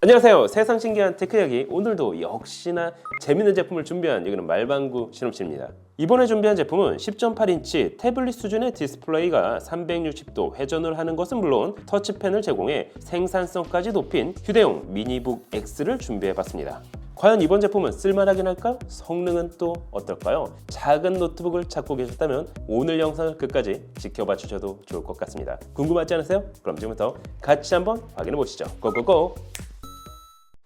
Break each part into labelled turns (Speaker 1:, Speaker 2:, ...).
Speaker 1: 안녕하세요. 세상 신기한 테크 이야기. 오늘도 역시나 재밌는 제품을 준비한 여기는 말방구 실험실입니다. 이번에 준비한 제품은 10.8인치 태블릿 수준의 디스플레이가 360도 회전을 하는 것은 물론 터치펜을 제공해 생산성까지 높인 휴대용 미니북 X를 준비해봤습니다. 과연 이번 제품은 쓸만하긴 할까? 성능은 또 어떨까요? 작은 노트북을 찾고 계셨다면 오늘 영상을 끝까지 지켜봐 주셔도 좋을 것 같습니다. 궁금하지 않으세요? 그럼 지금부터 같이 한번 확인해 보시죠. 고고고!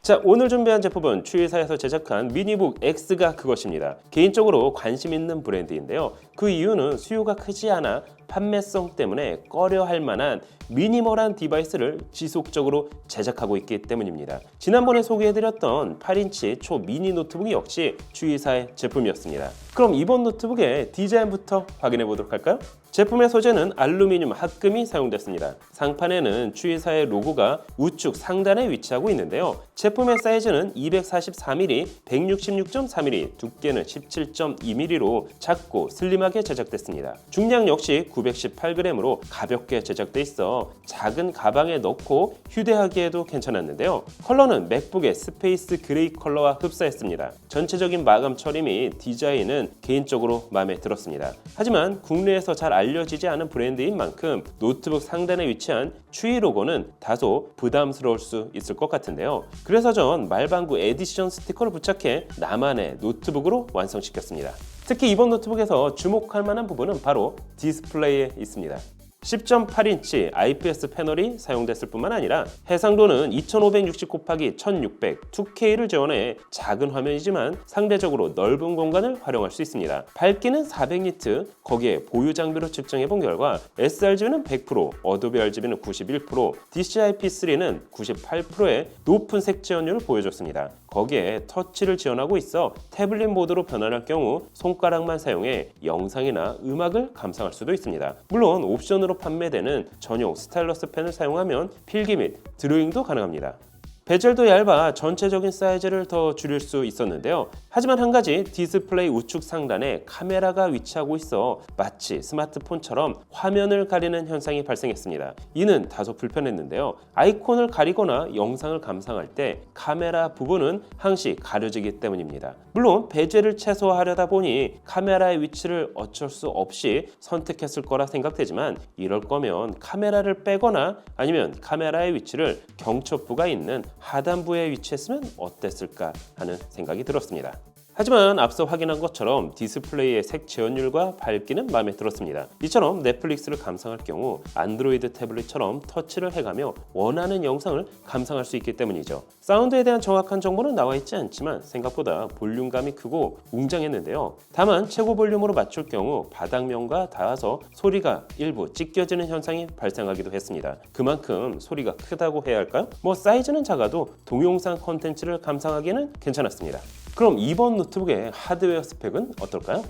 Speaker 1: 자, 오늘 준비한 제품은 추이사에서 제작한 미니북 X가 그것입니다. 개인적으로 관심 있는 브랜드인데요. 그 이유는 수요가 크지 않아 판매성 때문에 꺼려할 만한 미니멀한 디바이스를 지속적으로 제작하고 있기 때문입니다. 지난번에 소개해드렸던 8인치 초미니 노트북 역시 추이사의 제품이었습니다. 그럼 이번 노트북의 디자인부터 확인해 보도록 할까요? 제품의 소재는 알루미늄 합금이 사용됐습니다. 상판에는 추이사의 로고가 우측 상단에 위치하고 있는데요. 제품의 사이즈는 244mm, 166.4mm, 두께는 17.2mm로 작고 슬림하게 제작됐습니다. 중량 역시 918g으로 가볍게 제작돼 있어 작은 가방에 넣고 휴대하기에도 괜찮았는데요. 컬러는 맥북의 스페이스 그레이 컬러와 흡사했습니다. 전체적인 마감 처리 및 디자인은 개인적으로 마음에 들었습니다. 하지만 국내에서 잘 알려지지 않은 브랜드인 만큼 노트북 상단에 위치한 추이 로고는 다소 부담스러울 수 있을 것 같은데요. 그래서 전 말방구 에디션 스티커를 부착해 나만의 노트북으로 완성시켰습니다. 특히 이번 노트북에서 주목할 만한 부분은 바로 디스플레이에 있습니다. 10.8인치 IPS 패널이 사용됐을 뿐만 아니라 해상도는 2560 곱하기 1600 2K를 지원해 작은 화면이지만 상대적으로 넓은 공간을 활용할 수 있습니다. 밝기는 400니트, 거기에 보유 장비로 측정해 본 결과 sRGB는 100%, 어도비 RGB는 91%, DCI-P3는 98%의 높은 색 지원율을 보여줬습니다. 거기에 터치를 지원하고 있어 태블릿 모드로 변환할 경우 손가락만 사용해 영상이나 음악을 감상할 수도 있습니다. 물론 옵션으로 판매되는 전용 스타일러스 펜을 사용하면 필기 및 드로잉도 가능합니다. 베젤도 얇아 전체적인 사이즈를 더 줄일 수 있었는데요. 하지만 한 가지 디스플레이 우측 상단에 카메라가 위치하고 있어 마치 스마트폰처럼 화면을 가리는 현상이 발생했습니다. 이는 다소 불편했는데요. 아이콘을 가리거나 영상을 감상할 때 카메라 부분은 항시 가려지기 때문입니다. 물론 베젤을 최소화하려다 보니 카메라의 위치를 어쩔 수 없이 선택했을 거라 생각되지만 이럴 거면 카메라를 빼거나 아니면 카메라의 위치를 경첩부가 있는 하단부에 위치했으면 어땠을까 하는 생각이 들었습니다. 하지만 앞서 확인한 것처럼 디스플레이의 색 지원율과 밝기는 마음에 들었습니다. 이처럼 넷플릭스를 감상할 경우 안드로이드 태블릿처럼 터치를 해가며 원하는 영상을 감상할 수 있기 때문이죠. 사운드에 대한 정확한 정보는 나와 있지 않지만 생각보다 볼륨감이 크고 웅장했는데요. 다만 최고 볼륨으로 맞출 경우 바닥면과 닿아서 소리가 일부 찢겨지는 현상이 발생하기도 했습니다. 그만큼 소리가 크다고 해야 할까요? 사이즈는 작아도 동영상 콘텐츠를 감상하기에는 괜찮았습니다. 그럼 이번 노트북의 하드웨어 스펙은 어떨까요?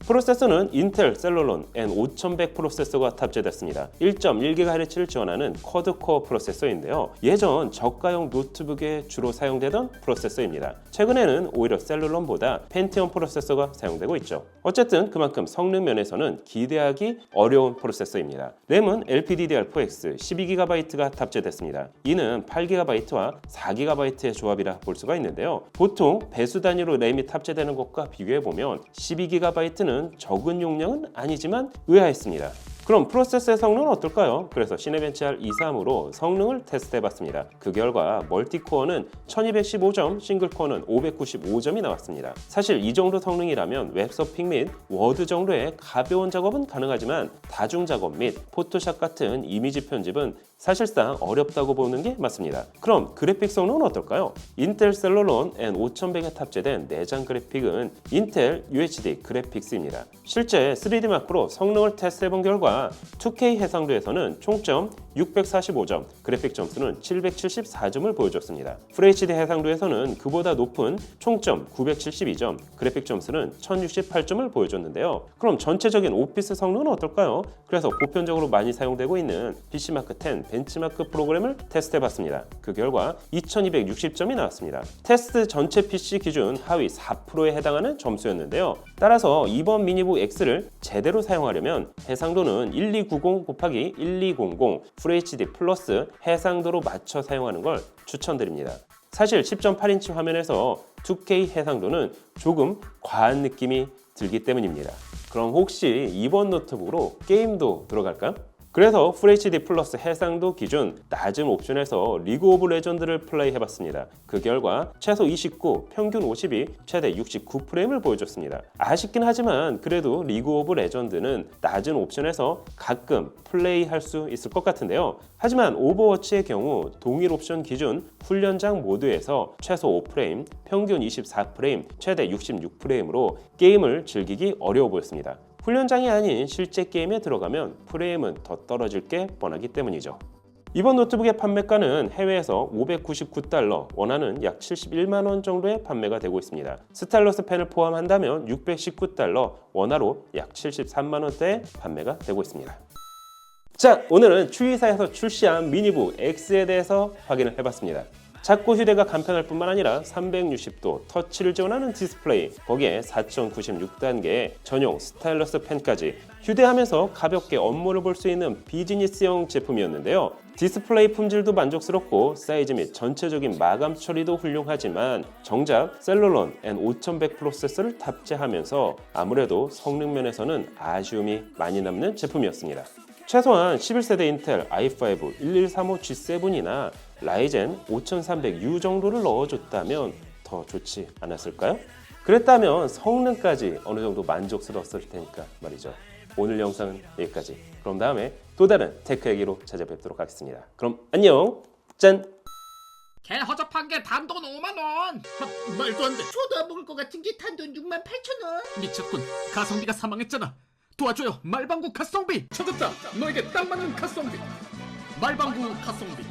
Speaker 1: 프로세서는 인텔 셀러론 N5100 프로세서가 탑재됐습니다. 1.1GHz를 지원하는 쿼드코어 프로세서인데요. 예전 저가형 노트북에 주로 사용되던 프로세서입니다. 최근에는 오히려 셀러론보다 펜티엄 프로세서가 사용되고 있죠. 어쨌든 그만큼 성능 면에서는 기대하기 어려운 프로세서입니다. 램은 LPDDR4X 12GB가 탑재됐습니다. 이는 8GB와 4GB의 조합이라 볼 수가 있는데요. 보통 배수 단위로 램이 탑재되는 것과 비교해보면 12GB는 적은 용량은 아니지만 의아했습니다. 그럼 프로세서의 성능은 어떨까요? 그래서 시네벤치 R23으로 성능을 테스트해봤습니다. 그 결과 멀티코어는 1215점, 싱글코어는 595점이 나왔습니다. 사실 이 정도 성능이라면 웹서핑 및 워드 정도의 가벼운 작업은 가능하지만 다중 작업 및 포토샵 같은 이미지 편집은 사실상 어렵다고 보는 게 맞습니다. 그럼 그래픽 성능은 어떨까요? 인텔 셀러론 N5100에 탑재된 내장 그래픽은 인텔 UHD 그래픽스입니다. 실제 3D 마크로 성능을 테스트해본 결과 2K 해상도에서는 총점 645점, 그래픽 점수는 774점을 보여줬습니다. FHD 해상도에서는 그보다 높은 총점 972점, 그래픽 점수는 1068점을 보여줬는데요. 그럼 전체적인 오피스 성능은 어떨까요? 그래서 보편적으로 많이 사용되고 있는 PC마크 10 벤치마크 프로그램을 테스트해봤습니다. 그 결과 2260점이 나왔습니다. 테스트 전체 PC 기준 하위 4%에 해당하는 점수였는데요. 따라서 이번 미니북 X를 제대로 사용하려면 해상도는 1290 곱하기 1200 FHD 플러스 해상도로 맞춰 사용하는 걸 추천드립니다. 사실 10.8인치 화면에서 2K 해상도는 조금 과한 느낌이 들기 때문입니다. 그럼 혹시 이번 노트북으로 게임도 들어갈까요? 그래서 FHD 플러스 해상도 기준 낮은 옵션에서 리그 오브 레전드를 플레이해봤습니다. 그 결과 최소 29, 평균 50이 최대 69프레임을 보여줬습니다. 아쉽긴 하지만 그래도 리그 오브 레전드는 낮은 옵션에서 가끔 플레이할 수 있을 것 같은데요. 하지만 오버워치의 경우 동일 옵션 기준 훈련장 모드에서 최소 5프레임, 평균 24프레임, 최대 66프레임으로 게임을 즐기기 어려워 보였습니다. 훈련장이 아닌 실제 게임에 들어가면 프레임은 더 떨어질 게 뻔하기 때문이죠. 이번 노트북의 판매가는 해외에서 $599, 원화는 약 71만 원 정도에 판매가 되고 있습니다. 스타일러스 펜을 포함한다면 $619, 원화로 약 73만 원대에 판매가 되고 있습니다. 자, 오늘은 추이사에서 출시한 미니북 X에 대해서 확인을 해봤습니다. 작고 휴대가 간편할 뿐만 아니라 360도 터치를 지원하는 디스플레이, 거기에 4096단계의 전용 스타일러스 펜까지 휴대하면서 가볍게 업무를 볼 수 있는 비즈니스형 제품이었는데요. 디스플레이 품질도 만족스럽고 사이즈 및 전체적인 마감 처리도 훌륭하지만 정작 셀룰론 N5100 프로세서를 탑재하면서 아무래도 성능 면에서는 아쉬움이 많이 남는 제품이었습니다. 최소한 11세대 인텔 i5 1135G7이나 라이젠 5300U 정도를 넣어줬다면 더 좋지 않았을까요? 그랬다면 성능까지 어느 정도 만족스러웠을 테니까 말이죠. 오늘 영상은 여기까지. 그럼 다음에 또 다른 테크 얘기로 찾아뵙도록 하겠습니다. 그럼 안녕. 짠.
Speaker 2: 개 허접한 게 단돈 5만 원. 말도 안 돼.
Speaker 3: 줘도 안 먹을 것 같은 게 단돈 68,000원.
Speaker 2: 미쳤군. 가성비가 사망했잖아. 도와줘요. 말방구 가성비. 찾았다. 너에게 딱 맞는 가성비. 말방구 가성비.